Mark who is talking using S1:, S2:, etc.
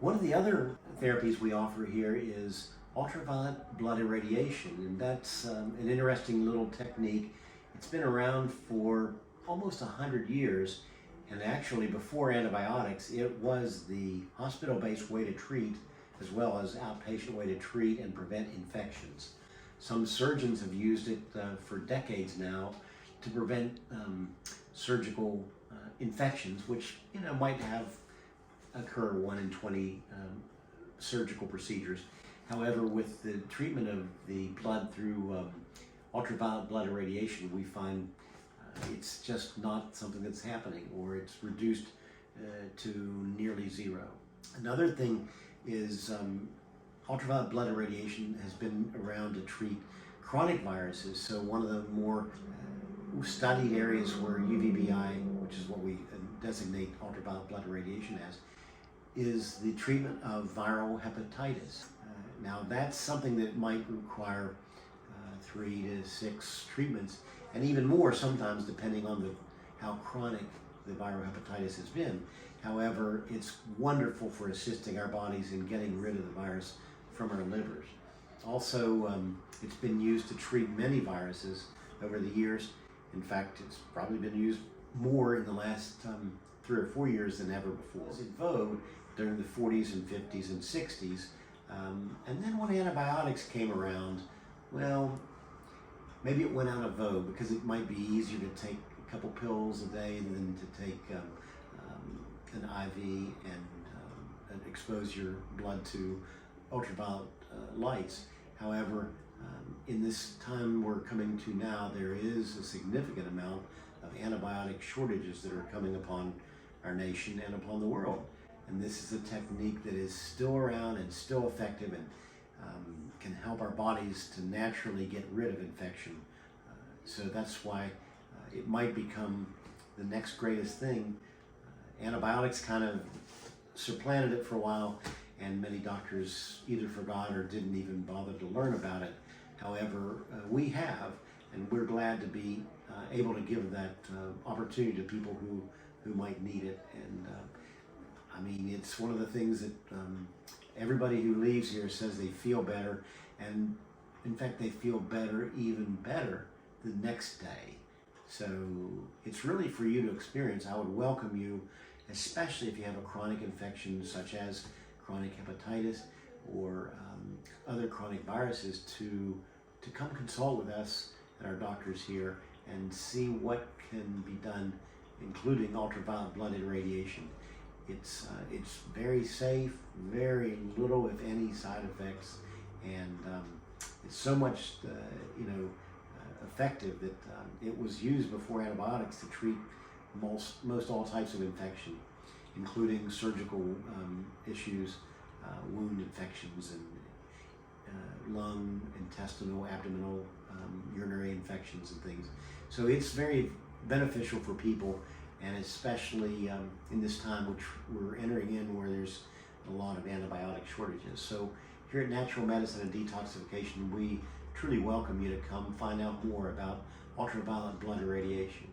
S1: One of the other therapies we offer here is ultraviolet blood irradiation, and that's an interesting little technique. It's been around for almost 100 years, and actually before antibiotics, it was the hospital-based way to treat as well as outpatient way to treat and prevent infections. Some surgeons have used it for decades now to prevent surgical infections, which might occur 1 in 20 surgical procedures. However, with the treatment of the blood through ultraviolet blood irradiation, we find it's just not something that's happening, or it's reduced to nearly zero. Another thing is ultraviolet blood irradiation has been around to treat chronic viruses. So one of the more studied areas where UBI, which is what we designate ultraviolet blood irradiation as, is the treatment of viral hepatitis. Now that's something that might require 3 to 6 treatments, and even more sometimes depending on how chronic the viral hepatitis has been. However, it's wonderful for assisting our bodies in getting rid of the virus from our livers. Also, it's been used to treat many viruses over the years. In fact, it's probably been used more in the last 3 or 4 years than ever before. It was in vogue during the 40s and 50s and 60s. And then when antibiotics came around, well, maybe it went out of vogue because it might be easier to take a couple pills a day than to take an IV and expose your blood to ultraviolet lights. However, in this time we're coming to now, there is a significant amount of antibiotic shortages that are coming upon our nation and upon the world. And this is a technique that is still around and still effective, and can help our bodies to naturally get rid of infection. So that's why it might become the next greatest thing. Antibiotics kind of supplanted it for a while, and many doctors either forgot or didn't even bother to learn about it. However, we have, and we're glad to be able to give that opportunity to people who might need it. And I mean, it's one of the things that everybody who leaves here says they feel better, and in fact they feel better, even better, the next day. So it's really for you to experience. I would welcome you, especially if you have a chronic infection such as chronic hepatitis or other chronic viruses, to come consult with us and our doctors here and see what can be done, including ultraviolet blood irradiation. It's very safe, very little, if any, side effects, and it's so much effective that it was used before antibiotics to treat most all types of infection, including surgical issues, wound infections, and lung, intestinal, abdominal, urinary infections and things. So it's very beneficial for people, and especially in this time which we're entering in, where there's a lot of antibiotic shortages. So here at Natural Medicine and Detoxification, we truly welcome you to come find out more about ultraviolet blood irradiation.